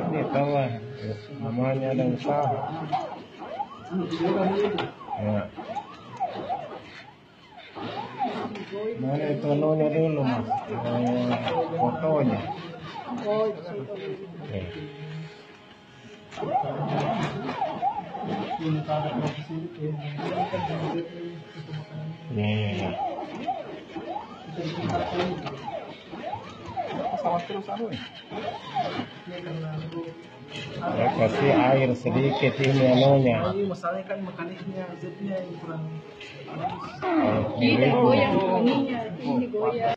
Ini tahu lah, namanya ada usaha. Ya. Mana itu anunya dulu mas, fotonya. Ya. Ya. Ya kasih air sedikit ini anunya. Masalahnya kan mekaniknya, Z-nya yang kurang. Tidak goyang ininya, ini goyang.